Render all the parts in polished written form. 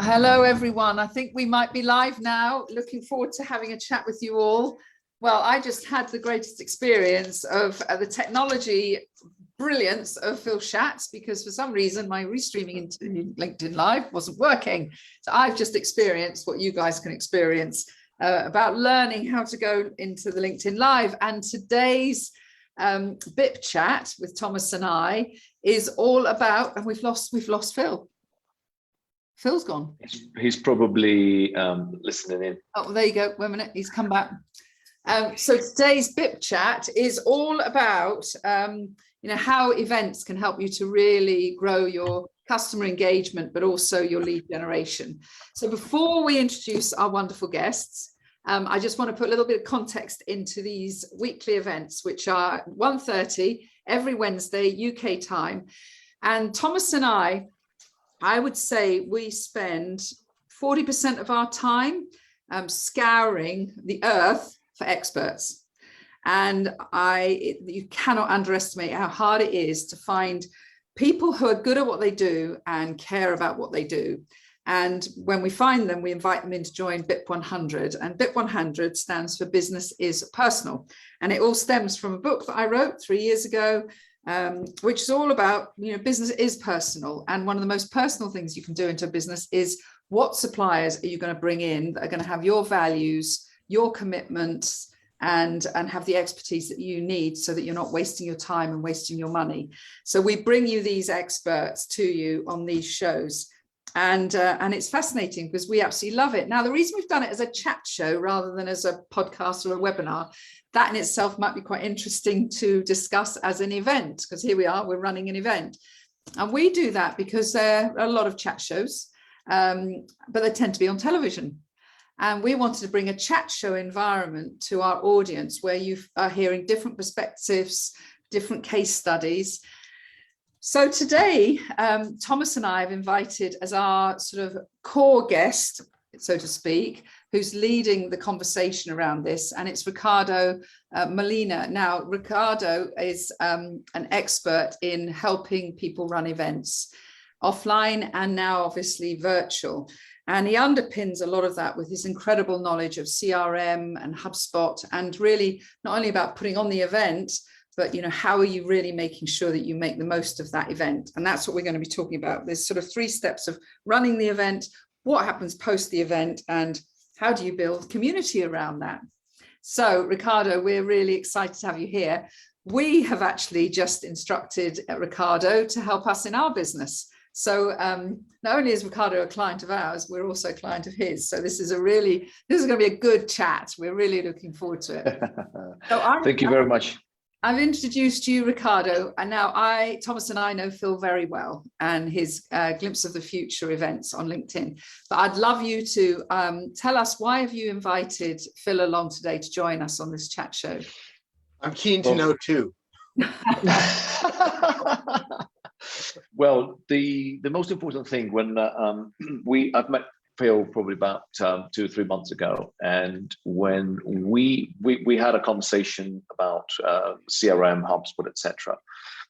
Hello, everyone. I think we might be live now. Looking forward to having a chat with you all. Well, I just had the greatest experience of the technology brilliance of Phil Shatz, because for some reason my restreaming into LinkedIn Live wasn't working. So I've just experienced what you guys can experience about learning how to go into the LinkedIn Live. And today's BIP Chat with Thomas and I is all about, and we've lost Phil. Phil's gone. He's probably listening in. Oh, there you go. Wait a minute. He's come back. So today's BIP Chat is all about, how events can help you to really grow your customer engagement, but also your lead generation. So before we introduce our wonderful guests, I just want to put a little bit of context into these weekly events, which are 1:30 every Wednesday, UK time. And Thomas and I would say we spend 40% of our time scouring the earth for experts. And you cannot underestimate how hard it is to find people who are good at what they do and care about what they do. And when we find them, we invite them in to join BIP100. And BIP100 stands for Business is Personal. And it all stems from a book that I wrote 3 years ago, which is all about, business is personal. And one of the most personal things you can do into a business is what suppliers are you going to bring in that are going to have your values, your commitments, and have the expertise that you need so that you're not wasting your time and wasting your money. So we bring you these experts to you on these shows. And it's fascinating because we absolutely love it. Now, the reason we've done it as a chat show rather than as a podcast or a webinar, that in itself might be quite interesting to discuss as an event, because here we are, we're running an event. And we do that because there are a lot of chat shows, but they tend to be on television. And we wanted to bring a chat show environment to our audience where you are hearing different perspectives, different case studies. So today, Thomas and I have invited as our sort of core guest, so to speak, who's leading the conversation around this, and it's Ricardo Molina. Now, Ricardo is an expert in helping people run events offline and now obviously virtual. And he underpins a lot of that with his incredible knowledge of CRM and HubSpot, and really not only about putting on the event, but how are you really making sure that you make the most of that event? And that's what we're going to be talking about. There's sort of 3 steps of running the event, what happens post the event, and how do you build community around that? So Ricardo, we're really excited to have you here. We have actually just instructed Ricardo to help us in our business. So not only is Ricardo a client of ours, we're also a client of his. So this is going to be a good chat. We're really looking forward to it. So Thank you very much. I've introduced you, Ricardo, and now Thomas and I know Phil very well and his Glimpse of the Future events on LinkedIn. But I'd love you to tell us, why have you invited Phil along today to join us on this chat show? I'm keen to know too. Well, the most important thing when I've met Phil probably about 2 or 3 months ago, and when we had a conversation about CRM, HubSpot, etc.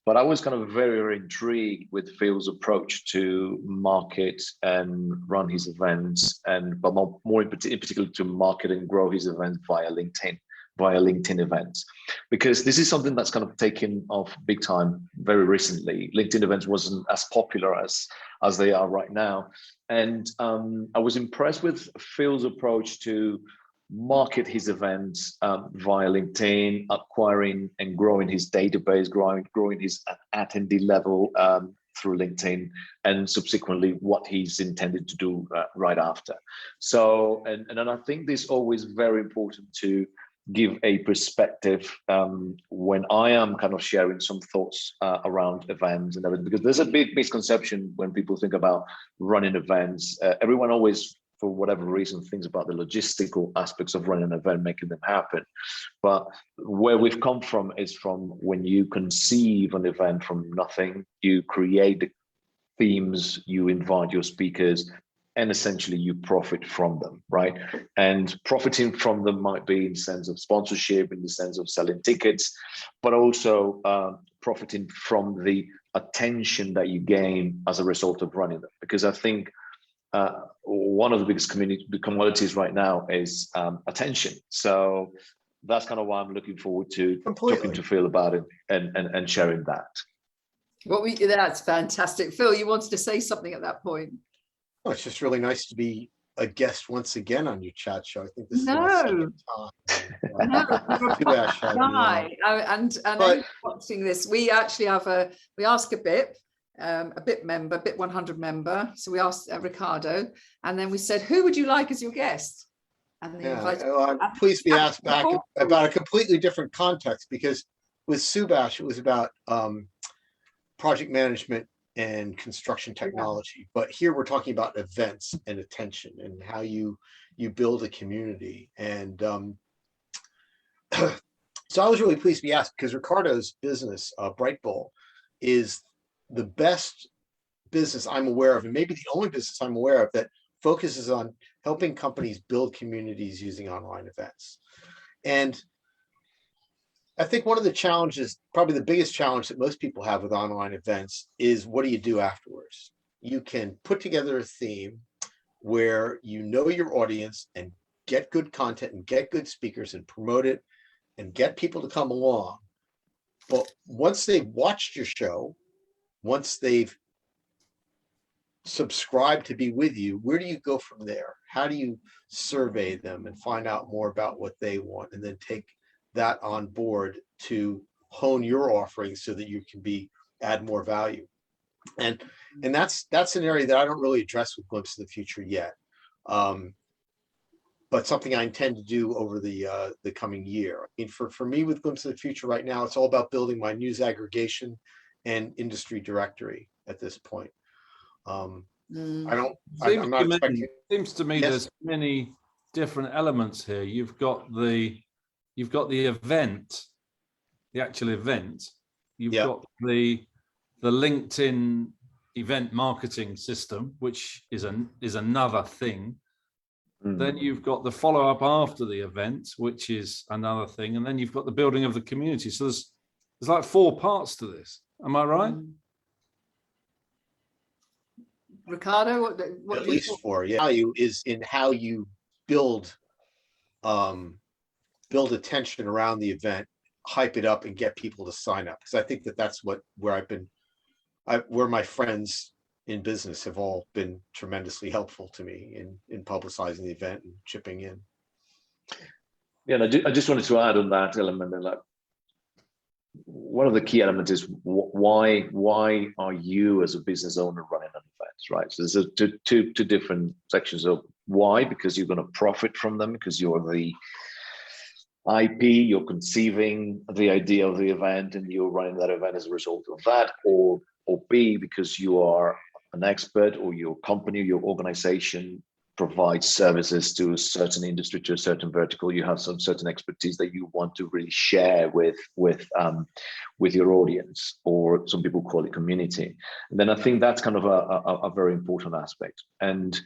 But I was kind of very, very intrigued with Phil's approach to market and run his events, but more in particular to market and grow his events via LinkedIn events, because this is something that's kind of taken off big time very recently. LinkedIn events wasn't as popular as they are right now. And I was impressed with Phil's approach to market his events via LinkedIn, acquiring and growing his database, growing his attendee level through LinkedIn, and subsequently what he's intended to do right after. So, and I think this is always very important to give a perspective when I am kind of sharing some thoughts around events and everything, because there's a big misconception when people think about running events. Everyone always, for whatever reason, thinks about the logistical aspects of running an event, making them happen. But where we've come from is from when you conceive an event from nothing, you create the themes, you invite your speakers, and essentially you profit from them, right? And profiting from them might be in the sense of sponsorship, in the sense of selling tickets, but also profiting from the attention that you gain as a result of running them. Because I think one of the biggest commodities right now is attention. So that's kind of why I'm looking forward to talking to Phil about it and sharing that. That's fantastic. Phil, you wanted to say something at that point. Oh, it's just really nice to be a guest once again on your chat show. I think this is No. my second time. And anyone watching this, we actually have we ask a BIP member, BIP100 member. So we asked Ricardo, and then we said, who would you like as your guest? And they invited. I'm pleased to be asked back about a completely different context, because with Subash, it was about project management and construction technology, but here we're talking about events and attention and how you build a community. And so I was really pleased to be asked, because Ricardo's business, Brightball, is the best business I'm aware of, and maybe the only business I'm aware of that focuses on helping companies build communities using online events. And I think one of the challenges, probably the biggest challenge that most people have with online events, is what do you do afterwards? You can put together a theme where you know your audience and get good content and get good speakers and promote it and get people to come along. But once they've watched your show, once they've subscribed to be with you, where do you go from there? How do you survey them and find out more about what they want, and then take that on board to hone your offerings so that you can add more value? And that's an area that I don't really address with Glimpse of the Future yet, but something I intend to do over the coming year. I mean, for me with Glimpse of the Future right now, it's all about building my news aggregation and industry directory at this point. I'm not expecting. Seems to me there's many different elements here. You've got the event, the actual event. You've got the LinkedIn event marketing system, which is another thing. Then you've got the follow-up after the event, which is another thing, and then you've got the building of the community. So there's like 4 parts to this. Am I right? Ricardo, what at least 4. Value is in how you build attention around the event, hype it up, and get people to sign up. Because I think that's where my friends in business have all been tremendously helpful to me in publicizing the event and chipping in. Yeah, and I just wanted to add on that element, and like one of the key elements is why are you as a business owner running an event, right? So there's two different sections of why, because you're going to profit from them, because you're the IP, you're conceiving the idea of the event and you're running that event as a result of that, or B, because you are an expert, or your company, your organization provides services to a certain industry, to a certain vertical. You have some certain expertise that you want to really share with your audience, or some people call it community. And then I think that's kind of a very important aspect. And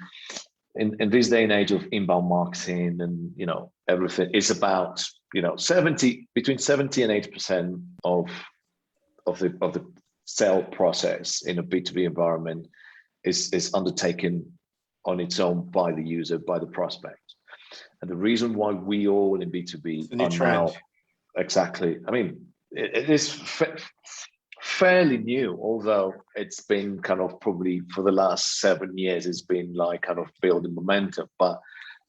in this day and age of inbound marketing and everything, it's about between 70 and 80% of the sale process in a B2B environment is undertaken on its own by the user, by the prospect. And the reason why we all in B2B are now, exactly, I mean, it is fairly new, although it's been kind of probably for the last 7 years, it's been like kind of building momentum. But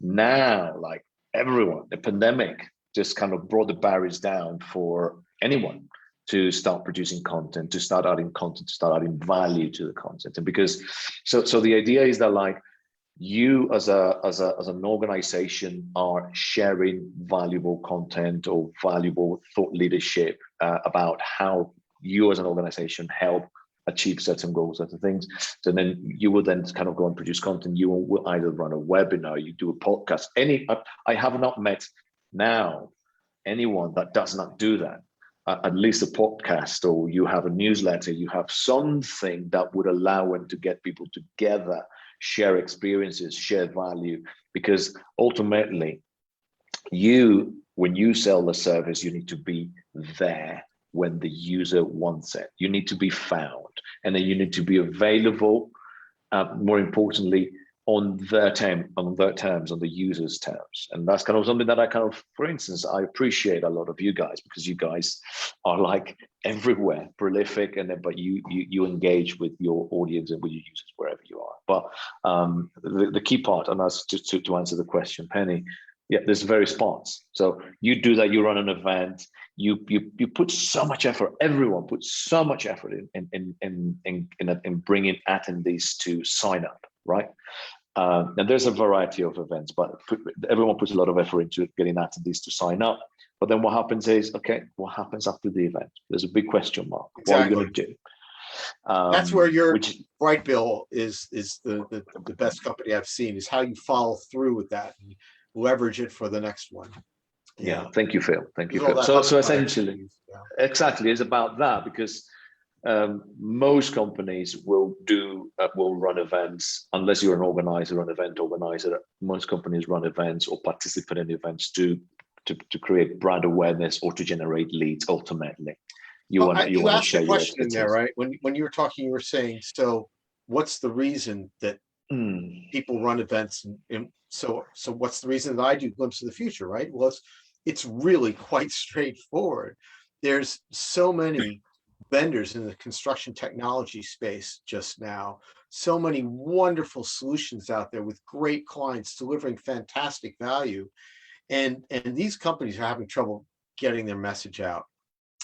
now, like everyone, the pandemic just kind of brought the barriers down for anyone to start producing content, to start adding content, to start adding value to the content. And because, so the idea is that like you as an organization are sharing valuable content or valuable thought leadership about how you as an organization help achieve certain goals, certain things. So then you will then kind of go and produce content. You will either run a webinar, you do a podcast. I have not met now anyone that does not do that. At least a podcast, or you have a newsletter, you have something that would allow them to get people together, share experiences, share value. Because ultimately, when you sell the service, you need to be there when the user wants it. You need to be found, and then you need to be available, more importantly, on their terms, on the user's terms. And that's kind of something that I kind of, for instance, I appreciate a lot of you guys, because you guys are like everywhere, prolific, and then but you engage with your audience and with your users wherever you are. But the key part, and that's just to answer the question, Penny, yeah, there's various parts. So you do that, you run an event, you put so much effort, everyone puts so much effort in bringing attendees to sign up, right? And there's a variety of events, but everyone puts a lot of effort into getting attendees to sign up. But then what happens is, okay, what happens after the event? There's a big question mark. Exactly. What are you going to do? That's where your Brightball is the best company I've seen, is how you follow through with that and leverage it for the next one. Yeah, thank you, Phil. Thank you, Phil. So essentially, exactly, it's about that, because most companies will run events, unless you're an organizer, an event organizer. Most companies run events or participate in events to create brand awareness or to generate leads. Ultimately, you want to share your expertise. In there, right? When you were talking, you were saying, so what's the reason that people run events, and so what's the reason that I do Glimpse of the Future, right? Well, it's really quite straightforward. There's so many vendors in the construction technology space just now, so many wonderful solutions out there with great clients delivering fantastic value, and these companies are having trouble getting their message out.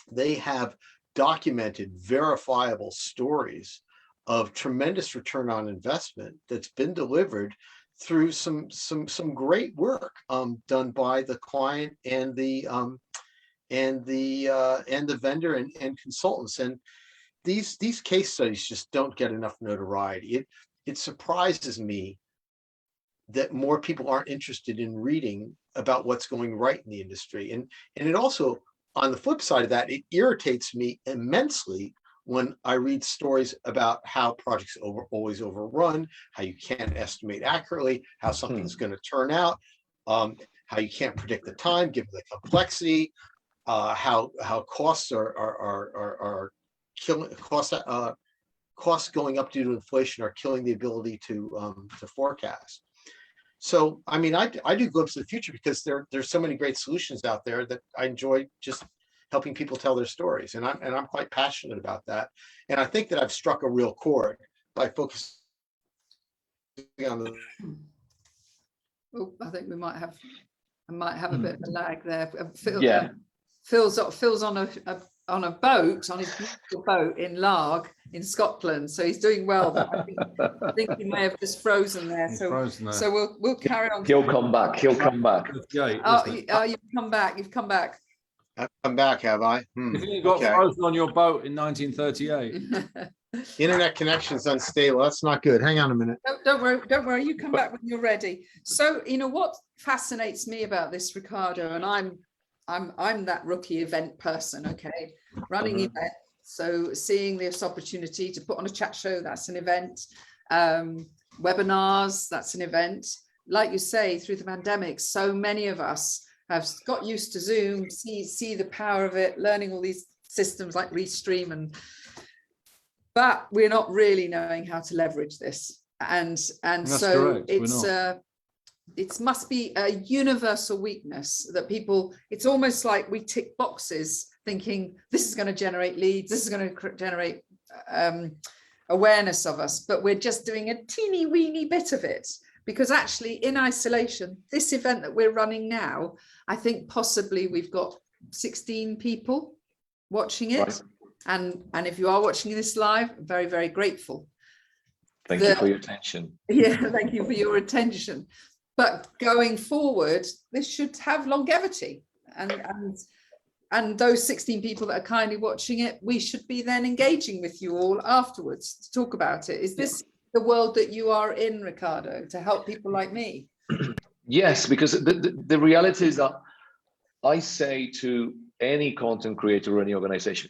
They have documented, verifiable stories of tremendous return on investment that's been delivered through some great work done by the client and the vendor and consultants. And these case studies just don't get enough notoriety. It surprises me that more people aren't interested in reading about what's going right in the industry. And it also, on the flip side of that, it irritates me immensely when I read stories about how projects always overrun, how you can't estimate accurately, how something's going to turn out, how you can't predict the time given the complexity, how costs are killing, costs going up due to inflation are killing the ability to forecast. So, I mean, I do Glimpse of the Future because there's so many great solutions out there that I enjoy just helping people tell their stories, and I'm quite passionate about that. And I think that I've struck a real chord by focusing on the. Oh, I think I might have a bit of a lag there. Yeah. Phil's on a boat, on his beautiful boat in Larg in Scotland, so he's doing well. But I think he may have just frozen there. So we'll carry on. He'll come back. He'll come back. You've come back. You've come back. I've come back, have I? You got frozen on your boat in 1938. Internet connection's unstable. That's not good. Hang on a minute. Don't worry. You come back when you're ready. So, you know what fascinates me about this, Ricardo, and I'm that rookie event person, okay, running events. So seeing this opportunity to put on a chat show, that's an event. Webinars, that's an event. Like you say, through the pandemic, so many of us have got used to Zoom, see the power of it, learning all these systems like Restream, but we're not really knowing how to leverage this. And so it must be a universal weakness that people, it's almost like we tick boxes thinking this is going to generate leads, this is going to generate awareness of us, but we're just doing a teeny weeny bit of it. Because actually in isolation, this event that we're running now, I think possibly we've got 16 people watching it. Right. And if you are watching this live, I'm very, very grateful. Thank you for your attention. Yeah, thank you for your attention. But going forward, this should have longevity. And those 16 people that are kindly watching it, we should be then engaging with you all afterwards to talk about it. Is this the world that you are in, Ricardo, to help people like me? Yes, because the reality is that I say to any content creator or any organization,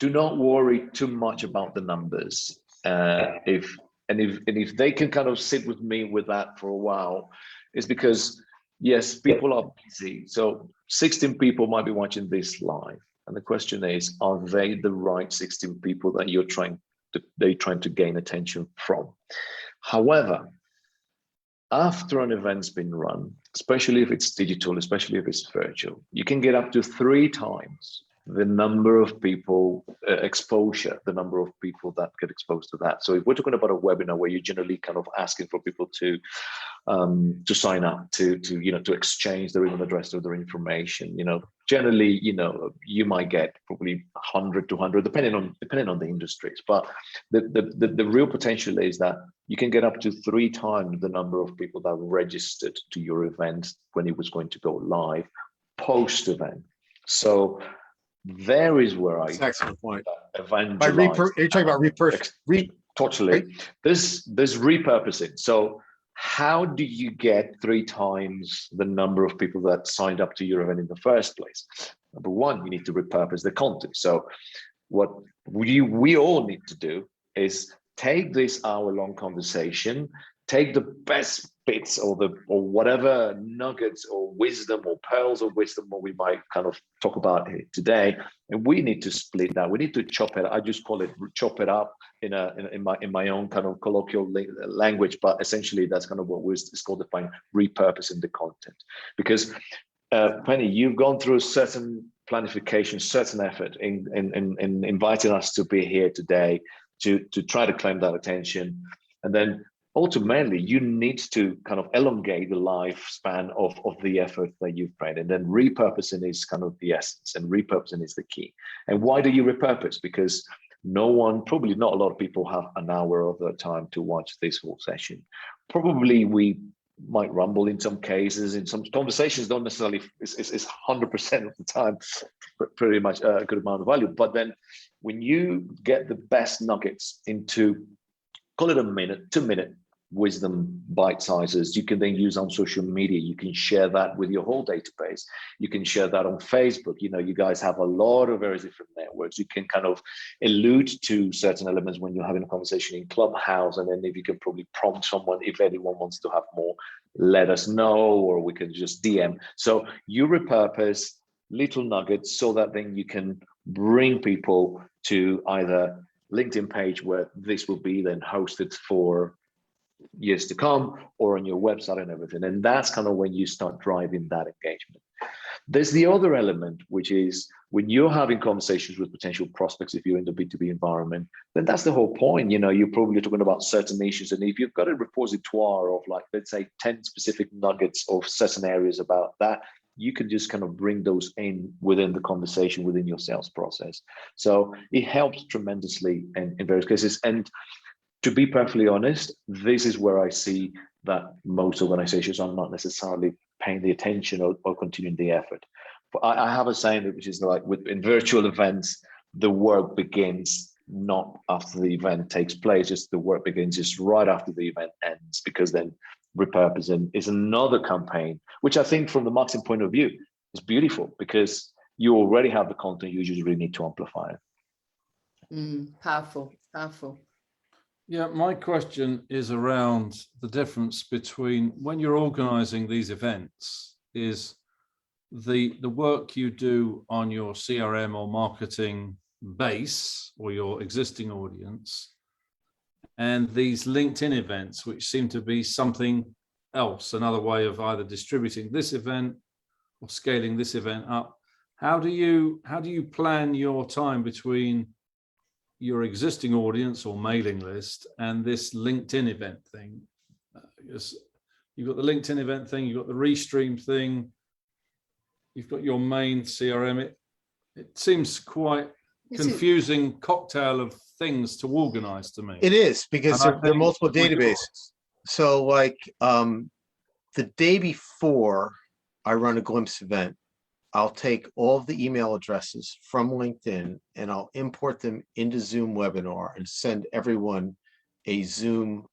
do not worry too much about the numbers. If they can kind of sit with me with that for a while, it's because, yes, people are busy. So 16 people might be watching this live. And the question is, are they the right 16 people that they're trying to gain attention from? However, after an event's been run, especially if it's digital, especially if it's virtual, you can get up to 3 times the number of people exposure, the number of people that get exposed to that. So if we're talking about a webinar where you're generally kind of asking for people to sign up, to exchange their email address or their information, generally, you might get probably 100 to 100, depending on the industries. But the real potential is that you can get up to 3 times the number of people that registered to your event when it was going to go live post-event. So there is where I excellent point. Evangelize. You're talking about Totally. There's repurposing. So how do you get 3 times the number of people that signed up to your event in the first place? Number one, you need to repurpose the content. So what we all need to do is take this hour-long conversation, take the best bits or whatever nuggets or wisdom or pearls of wisdom what we might kind of talk about here today, and we need to split that. We need to chop it. I just call it chop it up in my own kind of colloquial language, but essentially that's kind of what it's called defining repurposing the content. Because Penny, you've gone through certain planification, certain effort in inviting us to be here today to try to claim that attention, and then ultimately you need to kind of elongate the lifespan of the effort that you've made, and then repurposing is kind of the essence, and repurposing is the key. And why do you repurpose? Because probably not a lot of people have an hour of their time to watch this whole session. Probably we might rumble in some cases, in some conversations don't necessarily is 100% of the time pretty much a good amount of value. But then when you get the best nuggets into, call it a minute, 2-minute wisdom bite sizes, you can then use on social media. You can share that with your whole database. You can share that on Facebook. You guys have a lot of very different networks. You can kind of allude to certain elements when you're having a conversation in Clubhouse, and then if you can probably prompt someone, if anyone wants to have more, let us know, or we can just DM. So you repurpose little nuggets so that then you can bring people to either LinkedIn page where this will be then hosted for years to come, or on your website and everything. And that's kind of when you start driving that engagement. There's the other element, which is when you're having conversations with potential prospects, if you're in the B2B environment, then that's the whole point. You're probably talking about certain issues. And if you've got a repository of, like, let's say 10 specific nuggets of certain areas about that, you can just kind of bring those in within the conversation, within your sales process. So it helps tremendously in various cases. And to be perfectly honest, this is where I see that most organizations are not necessarily paying the attention or continuing the effort. But I have a saying which is like, in virtual events, the work begins not after the event takes place, just the work begins just right after the event ends, because then repurposing is another campaign, which I think from the marketing point of view is beautiful, because you already have the content, you just really need to amplify it. Powerful. Yeah, my question is around the difference between when you're organizing these events, is the work you do on your CRM or marketing base or your existing audience, and these LinkedIn events, which seem to be something else, another way of either distributing this event or scaling this event up. How do you plan your time between your existing audience or mailing list and this LinkedIn event thing? Because you've got the LinkedIn event thing, you've got the Restream thing, you've got your main CRM. It seems quite confusing cocktail of things to organize to me. It is, because there are multiple databases. So like the day before I run a Glimpse event, I'll take all of the email addresses from LinkedIn and I'll import them into Zoom webinar and send everyone a Zoom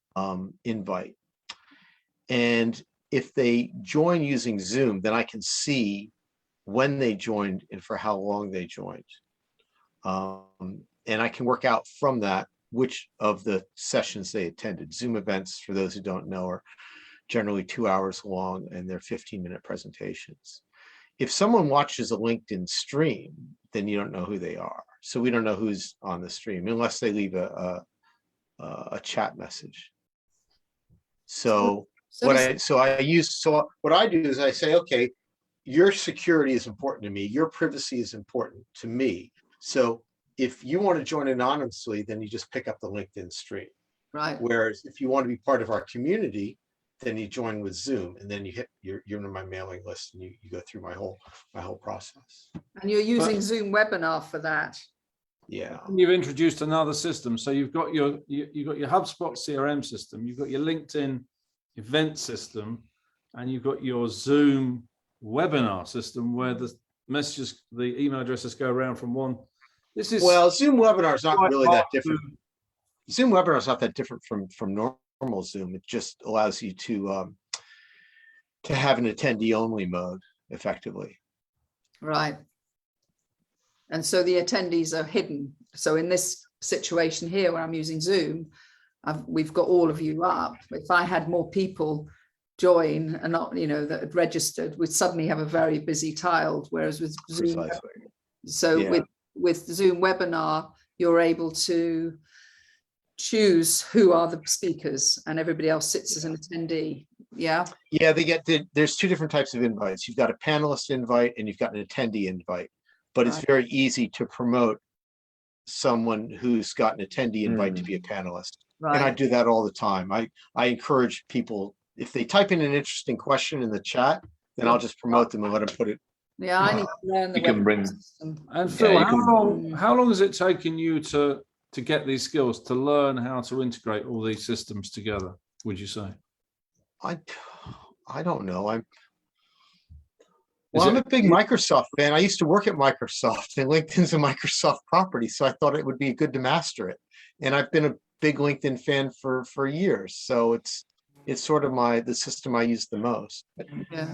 invite. And if they join using Zoom, then I can see when they joined and for how long they joined. And I can work out from that which of the sessions they attended. Zoom events, for those who don't know, are generally 2 hours long and they're 15-minute presentations. If someone watches a LinkedIn stream, then you don't know who they are. So we don't know who's on the stream unless they leave a chat message. So So what does- what I do is I say, okay, your security is important to me. Your privacy is important to me. So if you want to join anonymously, then you just pick up the LinkedIn stream. right. Whereas if you want to be part of our community, then you join with Zoom, and then you're in my mailing list, and you go through my whole process. And you're using Zoom webinar for that. Yeah. You've introduced another system. So you've got your HubSpot CRM system, you've got your LinkedIn event system, and you've got your Zoom webinar system where the messages, the email addresses go around from one. This is Well, Zoom webinar is not quite really that hard different. Zoom webinar is not that different from normal Zoom. It just allows you to have an attendee only mode effectively. Right. And so the attendees are hidden. So in this situation here where I'm using Zoom, we've got all of you up. If I had more people join and not, that had registered, we'd suddenly have a very busy tiled. Whereas with Zoom, Precisely. so Yeah. with Zoom webinar, you're able to choose who are the speakers, and everybody else sits as an attendee. Yeah. Yeah, there's two different types of invites. You've got a panelist invite and you've got an attendee invite, but it's Right. very easy to promote someone who's got an attendee invite to be a panelist. And I Right. do that all the time. I encourage people, if they type in an interesting question in the chat, then I'll just promote them and let them put it. Yeah, I need to learn the You can webinar bring- system. And Phil, Yeah, you how long has it taken you to get these skills, to learn how to integrate all these systems together, would you say? I don't know. I'm a big Microsoft fan. I used to work at Microsoft, and LinkedIn's a Microsoft property, so I thought it would be good to master it. And I've been a big LinkedIn fan for years, so it's sort of the system I use the most. Yeah.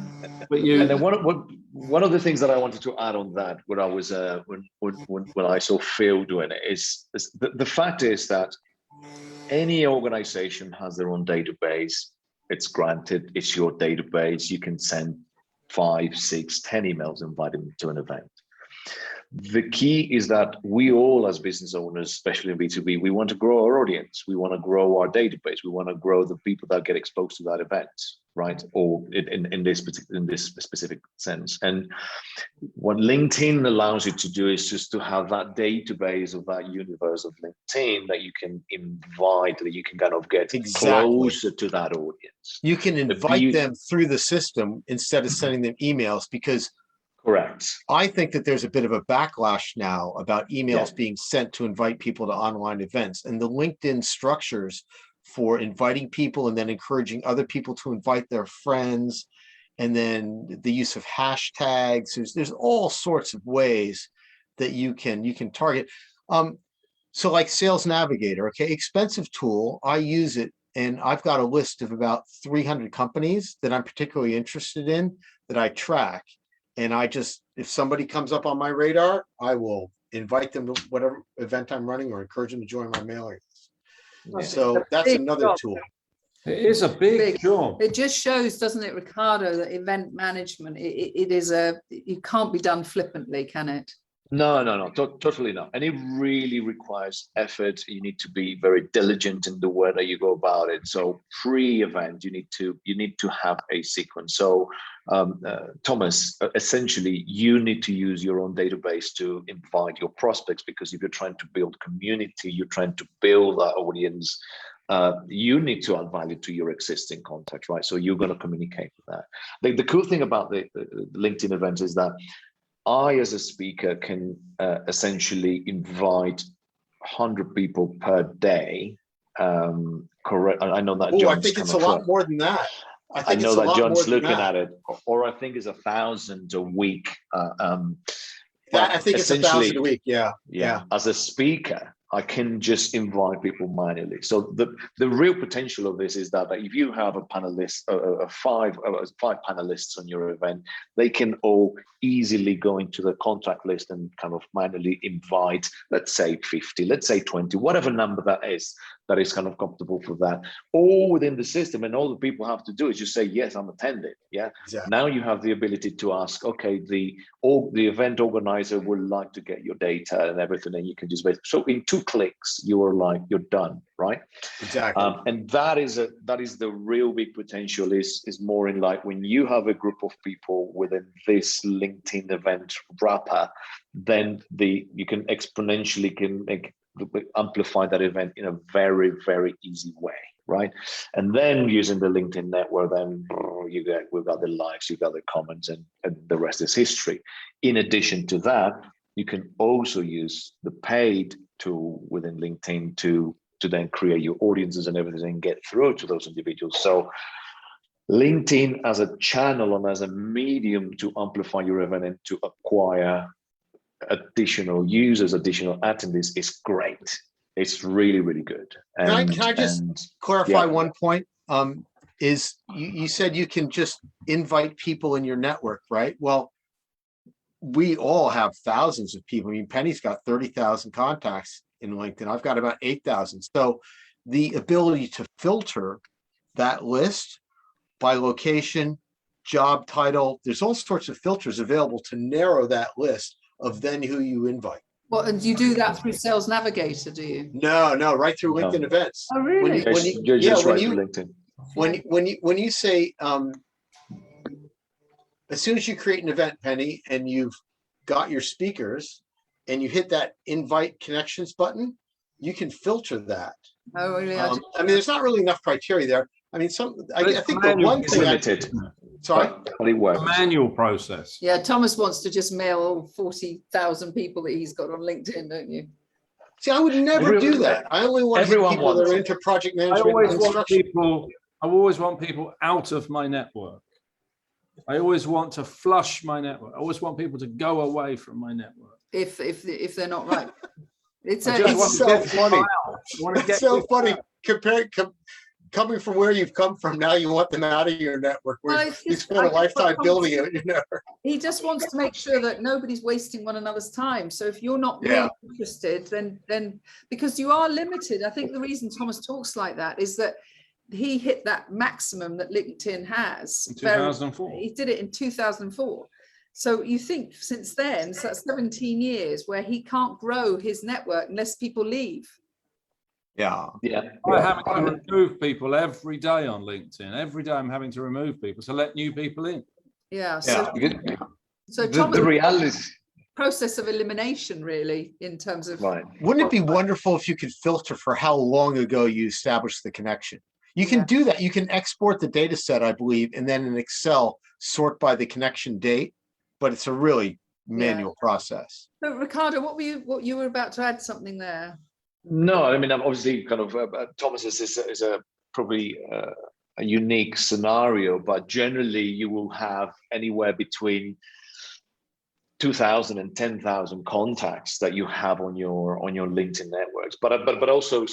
But you, And then one of the things that I wanted to add on that, when I was when I saw Phil doing it, is the fact is that any organization has their own database. It's granted, it's your database. You can send 5, 6, 10 emails inviting to an event. The key is that we all, as business owners, especially in B2B, we want to grow our audience. We want to grow our database. We want to grow the people that get exposed to that event, right? Or in this specific sense. And what LinkedIn allows you to do is just to have that database of that universe of LinkedIn that you can invite, that you can kind of get closer to that audience. You can invite them through the system instead of sending them emails, because correct. I think that there's a bit of a backlash now about emails being sent to invite people to online events, and the LinkedIn structures for inviting people and then encouraging other people to invite their friends, and then the use of hashtags. There's all sorts of ways that you can target. So like Sales Navigator, okay, expensive tool. I use it, and I've got a list of about 300 companies that I'm particularly interested in that I track. And if somebody comes up on my radar, I will invite them to whatever event I'm running or encourage them to join my mailing list. So that's another tool. it is a big job. It just shows, doesn't it, Ricardo, that event management, it can't be done flippantly, can it? No, totally not. And it really requires effort. You need to be very diligent in the way that you go about it. So pre-event, you need to have a sequence. So Thomas, essentially, you need to use your own database to invite your prospects, because if you're trying to build community, you're trying to build that audience, you need to add value to your existing contacts, right? So you're going to communicate with that. The cool thing about the LinkedIn event is that I, as a speaker, can essentially invite 100 people per day. Correct. I know that. Oh, I think it's a lot more than that. I know that John's looking at it, or I think it's 1,000 a week. I think it's 1,000 a week. Yeah. As a speaker, I can just invite people manually. So the real potential of this is that if you have a panelist, five panelists on your event, they can all easily go into the contact list and kind of manually invite, let's say 50, let's say 20, whatever number that is. that is kind of comfortable for that, all within the system. And all the people have to do is just say, yes, I'm attending. Yeah. Exactly. Now you have the ability to ask, okay, the event organizer would like to get your data and everything, and you can just wait. So in 2 clicks, you're done, right? Exactly. And that is the real big potential, is more in like when you have a group of people within this LinkedIn event wrapper, then you can exponentially amplify that event in a very, very easy way, right? And then using the LinkedIn network, then we've got the likes, you've got the comments, and the rest is history. In addition to that, you can also use the paid tool within LinkedIn to then create your audiences and everything and get through to those individuals. So LinkedIn as a channel and as a medium to amplify your event and to acquire additional users, additional attendees is great. It's really, really good. Can I just clarify one point? Is you said you can just invite people in your network, right? Well, we all have thousands of people. I mean, Penny's got 30,000 contacts in LinkedIn. I've got about 8,000. So the ability to filter that list by location, job title, there's all sorts of filters available to narrow that list of then who you invite. Well, and you do that through Sales Navigator, do you? No, right through LinkedIn events. Oh, really? When you say, as soon as you create an event, Penny, and you've got your speakers and you hit that invite connections button, you can filter that. Oh, really? I mean, there's not really enough criteria there. I mean, I think the one thing limited. Sorry? But it works. A manual process. Yeah, Thomas wants to just mail all 40,000 people that he's got on LinkedIn, don't you? See, I would never do that. I only want people that are into project management. I always want people out of my network. I always want to flush my network. I always want people to go away from my network. If they're not right. It's so funny. It's so funny. Coming from where you've come from, now you want them out of your network. Where you spent a lifetime building it, you know. He just wants to make sure that nobody's wasting one another's time. So if you're not really interested, then because you are limited. I think the reason Thomas talks like that is that he hit that maximum that LinkedIn has. In 2004. He did it in 2004. So you think since then, so that's 17 years where he can't grow his network unless people leave. Yeah. I'm having to remove people every day on LinkedIn. Every day I'm having to remove people to let new people in. Yeah. So the reality process of elimination, really, in terms of Wouldn't it be wonderful if you could filter for how long ago you established the connection? You can do that. You can export the data set, I believe, and then in Excel sort by the connection date, but it's a really manual process. So Ricardo, what you were about to add something there? No, I mean, I'm obviously kind of Thomas is probably a unique scenario, but generally you will have anywhere between 2,000 and 10,000 contacts that you have on your LinkedIn networks. But also,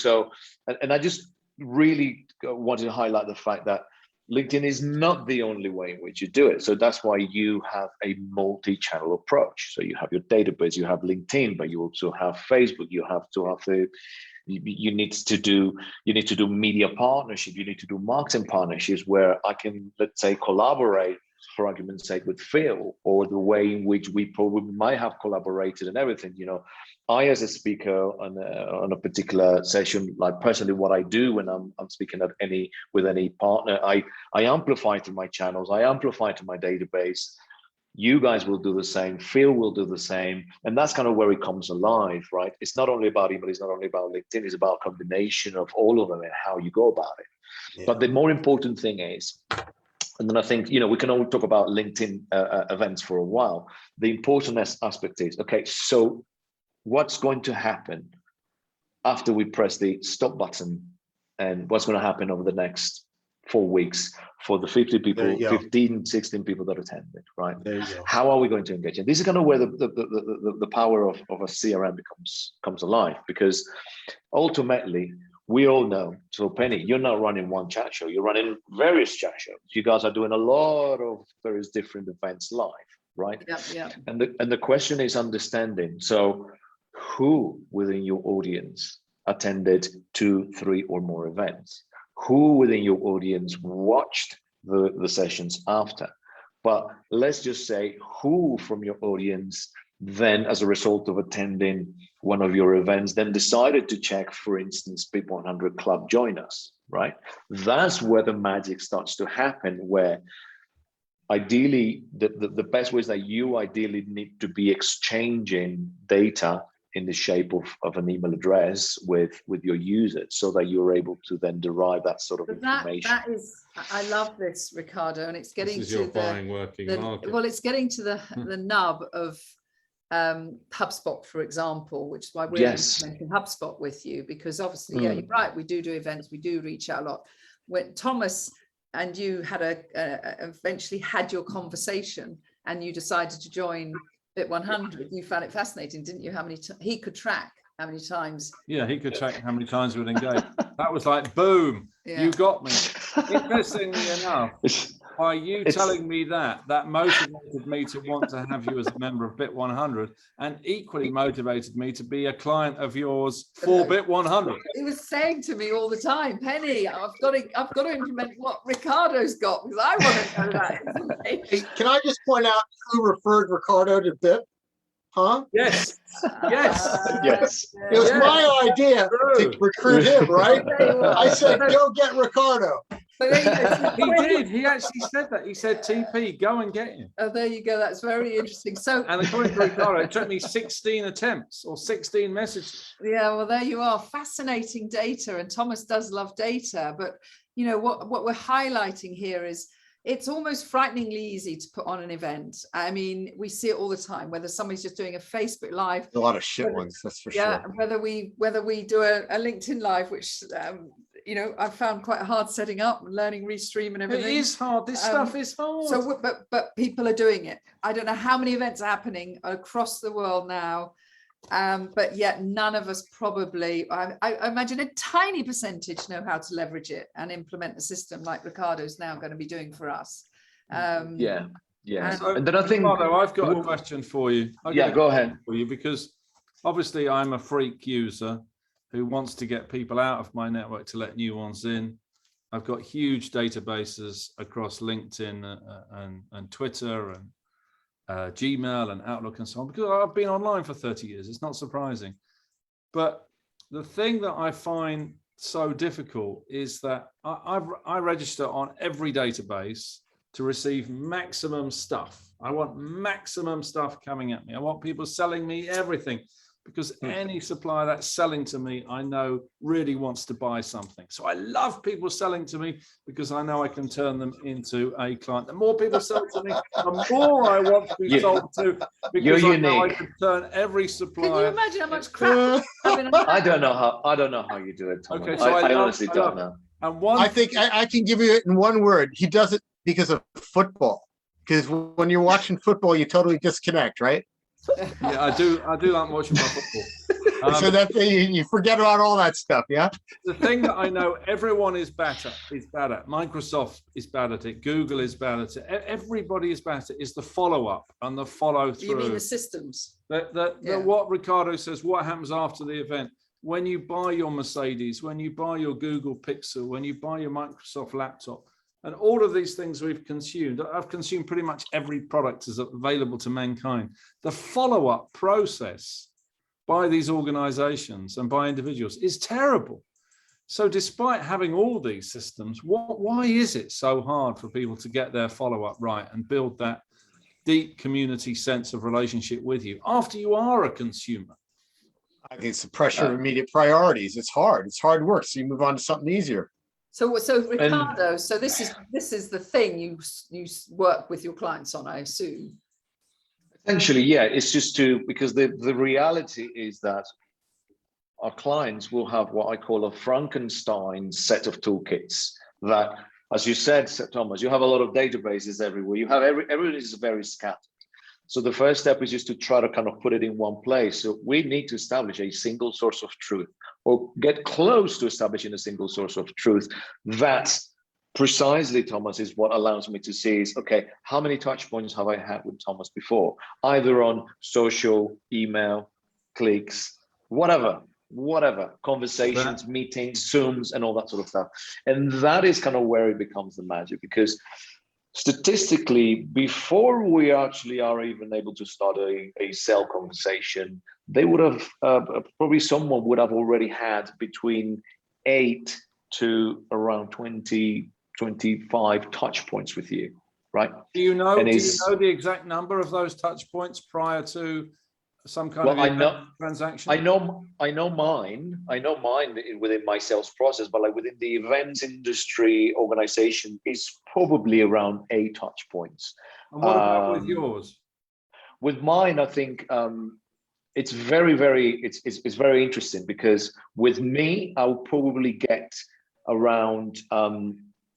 and I just really wanted to highlight the fact that LinkedIn is not the only way in which you do it. So that's why you have a multi-channel approach. So you have your database, you have LinkedIn, but you also have Facebook. You have to have you need to do media partnership. You need to do marketing partnerships where I can, let's say, collaborate, for argument's sake, with Phil, or the way in which we probably might have collaborated and everything. You know, I, as a speaker on a particular session, like personally what I do when I'm speaking with any partner, I amplify to my channels, I amplify to my database. You guys will do the same, Phil will do the same, and that's kind of where it comes alive, right? It's not only about email, it's not only about LinkedIn, it's about a combination of all of them and how you go about it. Yeah. But the more important thing is, and then I think, you know, we can all talk about LinkedIn events for a while. The important aspect is, okay, so what's going to happen after we press the stop button, and what's going to happen over the next 4 weeks for the 50 people, 15, 16 people that attended, right? How are we going to engage? And this is kind of where the power of a CRM comes alive, because ultimately, we all know. So Penny, you're not running one chat show, you're running various chat shows. You guys are doing a lot of various different events live, right? Yeah. And the question is understanding. So who within your audience attended 2, 3 or more events, who within your audience watched the sessions after. But let's just say who from your audience then, as a result of attending one of your events, then decided to check, for instance, BIP100 Club Join Us, right? That's where the magic starts to happen, where ideally, the best ways that you ideally need to be exchanging data in the shape of an email address with your users, so that you're able to then derive that sort of information. That is, I love this, Ricardo, and it's getting to well, it's getting to the nub of HubSpot, for example, which is why we're implementing HubSpot with you, because obviously, yeah, you're right, we do events, we do reach out a lot. When Thomas and you had eventually had your conversation and you decided to join BIP100, you found it fascinating, didn't you? How many he could track how many times. Yeah, he could track how many times we'd engage. That was like, boom, you got me. Interestingly enough, by you telling me that motivated me to want to have you as a member of BIP100, and equally motivated me to be a client of yours for BIP100. He was saying to me all the time, Penny, I've got to implement what Ricardo's got, because I want to know that. Hey, can I just point out who referred Ricardo to BIP? Huh? Yes. Yes. It was my idea to recruit him, right? I said, go get Ricardo. He did. He actually said that. He said, TP, go and get him. Oh, there you go. That's very interesting. So, and according to Ricardo, it took me 16 attempts or 16 messages. Yeah, well, there you are. Fascinating data. And Thomas does love data. But, you know, what we're highlighting here is it's almost frighteningly easy to put on an event. I mean, we see it all the time, whether somebody's just doing a Facebook Live. A lot of shit ones, that's for sure. Yeah, whether we do a LinkedIn Live, which, you know, I've found quite hard setting up and learning Restream and everything. It is hard. This stuff is hard. So, but people are doing it. I don't know how many events are happening across the world now. But yet none of us probably, I imagine a tiny percentage know how to leverage it and implement a system like Ricardo's now going to be doing for us. Yeah. And then I think, Ricardo, I've got a question for you. Go ahead. For you, because obviously I'm a freak user who wants to get people out of my network to let new ones in. I've got huge databases across LinkedIn and Twitter and Gmail and Outlook and so on, because I've been online for 30 years. It's not surprising. But the thing that I find so difficult is that I register on every database to receive maximum stuff. I want maximum stuff coming at me. I want people selling me everything, because any supplier that's selling to me, I know really wants to buy something. So I love people selling to me, because I know I can turn them into a client. The more people sell to me, the more I want to be sold to, because I know I can turn every supplier. Can you imagine how much crap? I don't know how you do it, Tom. Okay, so I honestly don't know. And I think I can give you it in one word. He does it because of football. Because when you're watching football, you totally disconnect, right? Yeah, I do like watching my football. So that you forget about all that stuff, yeah? The thing that I know everyone is bad at. Microsoft is bad at it. Google is bad at it. Everybody is bad at it. Is the follow-up and the follow-through. You mean the systems? What Ricardo says, what happens after the event? When you buy your Mercedes, when you buy your Google Pixel, when you buy your Microsoft laptop, and all of these things we've consumed, I've consumed pretty much every product is available to mankind. The follow-up process by these organizations and by individuals is terrible. So despite having all these systems, why is it so hard for people to get their follow-up right and build that deep community sense of relationship with you after you are a consumer? I think it's the pressure of immediate priorities. It's hard. It's hard work. So you move on to something easier. So Ricardo, so this is the thing you work with your clients on, I assume. Essentially, yeah. It's just because the reality is that our clients will have what I call a Frankenstein set of toolkits that, as you said, Thomas, you have a lot of databases everywhere. You have everything is very scattered. So the first step is just to try to kind of put it in one place. So we need to establish a single source of truth, or get close to establishing a single source of truth. That precisely, Thomas, is what allows me to see is, okay, how many touch points have I had with Thomas before? Either on social, email, clicks, whatever. whatever, conversations, meetings, Zooms, and all that sort of stuff. And that is kind of where it becomes the magic, because statistically, before we actually are even able to start a sale conversation, they would have probably someone would have already had between 8 to around 20, 25 touch points with you, right? Do you know the exact number of those touch points prior to some kind of transaction? I know mine within my sales process, but like within the events industry organization is probably around 8 touch points. And what about with yours? With mine, I think it's very, it's very interesting, because with me, I'll probably get around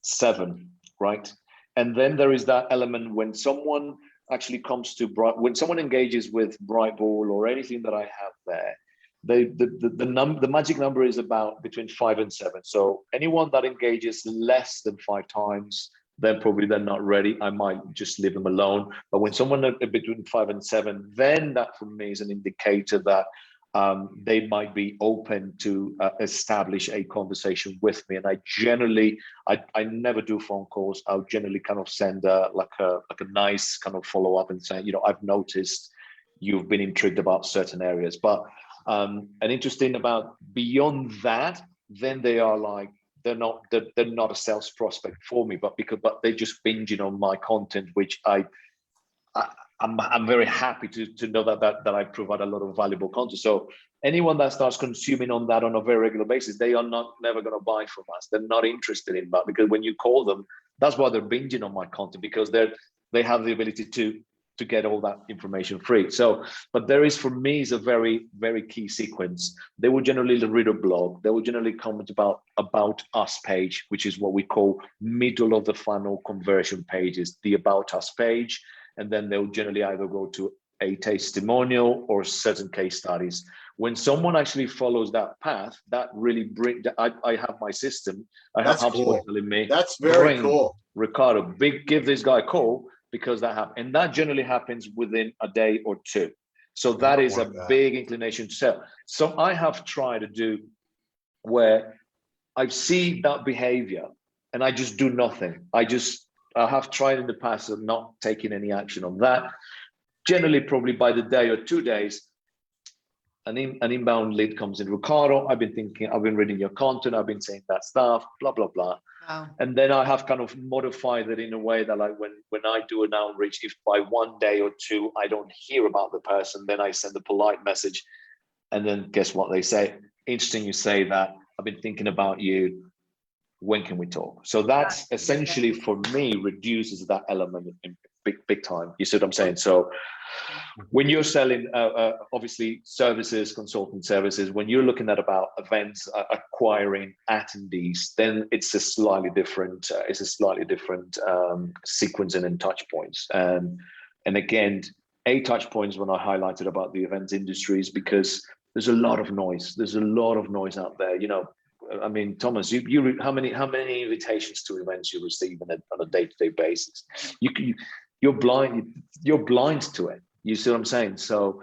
7, right? And then there is that element when someone actually comes to when someone engages with Brightball or anything that I have there, the magic number is about between 5 and 7. So anyone that engages less than 5 times, then probably they're not ready. I might just leave them alone. But when someone between 5 and 7, then that for me is an indicator that they might be open to establish a conversation with me. And I generally, I never do phone calls. I'll generally kind of send like a nice kind of follow up and say, you know, I've noticed you've been intrigued about certain areas. But and interesting about beyond that, then they are like, they're not a sales prospect for me, but they're just binging on my content, which I'm very happy to know that I provide a lot of valuable content. So anyone that starts consuming on that on a very regular basis, they are never going to buy from us. They're not interested in that, because when you call them, that's why they're binging on my content, because they have the ability to get all that information free. So, but there is, for me, is a very, very key sequence. They will generally read a blog. They will generally comment about us page, which is what we call middle of the funnel conversion pages, the about us page. And then they'll generally either go to a testimonial or certain case studies. When someone actually follows that path, that really I have my system. I have HubSpot telling me, that's very cool. Ricardo, give this guy a call, because that happens. And that generally happens within a day or 2. So that is a big inclination to sell. So I have tried to do where I see that behavior and I just do nothing. I have tried in the past of not taking any action on that. Generally, probably by the day or 2 days, an inbound lead comes in. Ricardo, I've been reading your content, I've been saying that stuff, blah, blah, blah. Wow. And then I have kind of modified it in a way that, like, when I do an outreach, if by 1 day or 2 I don't hear about the person, then I send a polite message. And then guess what they say? Interesting you say that. I've been thinking about you. When can we talk? So that's essentially, for me, reduces that element in big time. You see what I'm saying? So when you're selling obviously services, consulting services, when you're looking at about events, acquiring attendees, then it's a slightly different sequencing and touch points. And again, 8 touch points when I highlighted about the events industries, because there's a lot of noise. There's a lot of noise out there. You know, I mean, Thomas, you how many invitations to events you receive on a day-to-day basis? You're blind to it. You see what I'm saying? So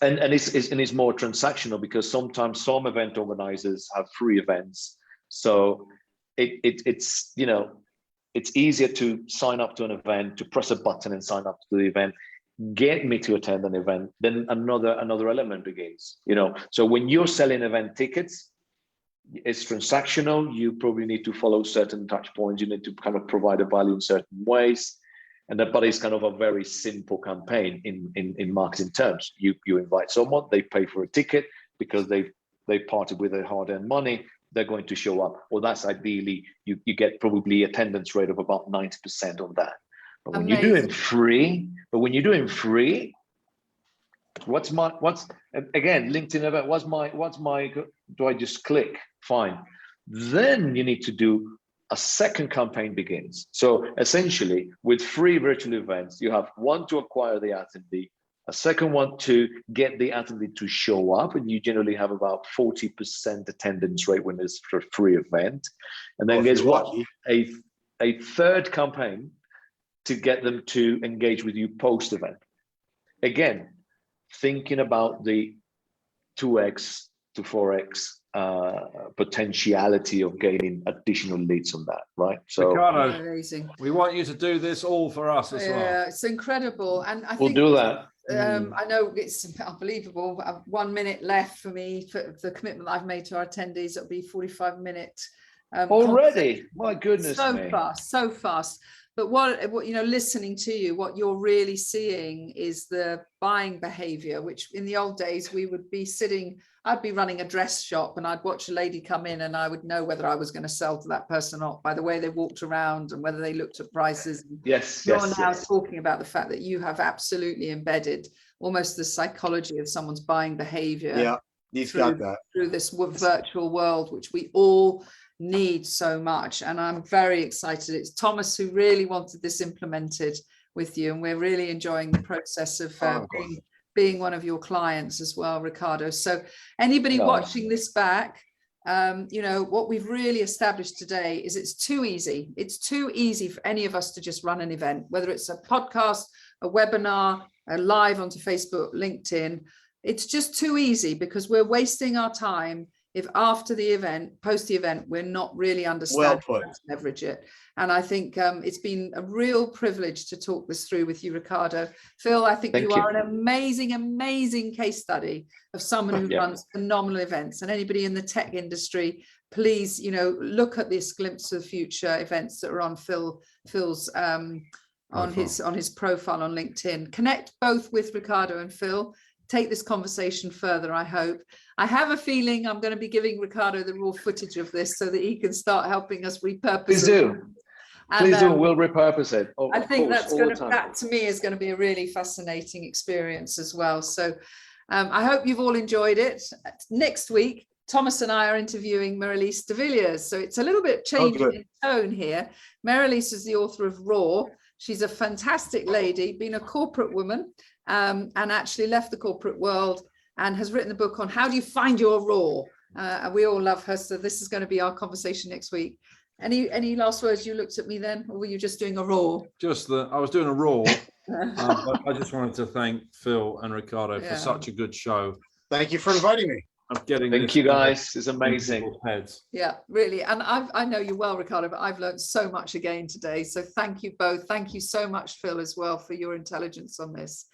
and it's more transactional, because sometimes some event organizers have free events. So it's you know, it's easier to sign up to an event, to press a button and sign up to the event, get me to attend an event, then another element begins. You know, so when you're selling event tickets, it's transactional. You probably need to follow certain touch points. You need to kind of provide a value in certain ways. And that, but it's kind of a very simple campaign in marketing terms. You invite someone, they pay for a ticket because they parted with their hard-earned money. They're going to show up. Well, that's ideally, you get probably attendance rate of about 90% of that. But when you're doing free, what's again, LinkedIn event, what's my, do I just click? Fine. Then you need to do a second campaign begins. So essentially, with free virtual events, you have one to acquire the attendee, a second one to get the attendee to show up, and you generally have about 40% attendance rate when it's for a free event. And then guess what? A third campaign to get them to engage with you post-event. Again, thinking about the 2x to 4x potentiality of gaining additional leads on that, right? So Ricardo, Amazing. we want you to do the all for us as well. Yeah, it's incredible. And I we'll think do that. I know it's unbelievable. 1 minute left for me for the commitment I've made to our attendees. It'll be 45 minutes. Already, my goodness so me. so fast. But what you know, listening to you, what you're really seeing is the buying behavior, which in the old days we would be sitting, I'd be running a dress shop and I'd watch a lady come in and I would know whether I was going to sell to that person or not by the way they walked around and whether they looked at prices. Yes, you're yes, now yes. talking about the fact that you have absolutely embedded almost the psychology of someone's buying behavior. Yeah, you've got that. Through this virtual world, which we all need so much. And I'm very excited. It's Thomas who really wanted this implemented with you, and we're really enjoying the process of being one of your clients as well, Ricardo. So anybody watching this back, you know, what we've really established today is it's too easy. It's too easy for any of us to just run an event, whether it's a podcast, a webinar, a live onto Facebook, LinkedIn. It's just too easy because we're wasting our time if after the event, post the event, we're not really understanding how to leverage it. And I think it's been a real privilege to talk this through with you, Ricardo. Phil, I think you are an amazing, amazing case study of someone who runs phenomenal events. And anybody in the tech industry, please, you know, look at this glimpse of the future events that are on Phil's on his profile on LinkedIn. Connect both with Ricardo and Phil. Take this conversation further, I hope. I have a feeling I'm going to be giving Ricardo the raw footage of this so that he can start helping us repurpose Please do. Please do. We'll repurpose it. I think that's going to, that to me is going to be a really fascinating experience as well. So I hope you've all enjoyed it. Next week, Thomas and I are interviewing Marylise de Villiers. So it's a little bit changing in tone here. Marylise is the author of Raw. She's a fantastic lady, been a corporate woman, and actually left the corporate world and has written a book on how do you find your raw. And we all love her. So this is going to be our conversation next week. Any last words? You looked at me then, or were you just doing a raw? Just that I was doing a raw. But I just wanted to thank Phil and Ricardo for such a good show. Thank you for inviting me. Thank you guys. It's amazing. Yeah, really. And I know you well, Ricardo, but I've learned so much again today. So thank you both. Thank you so much, Phil, as well, for your intelligence on this.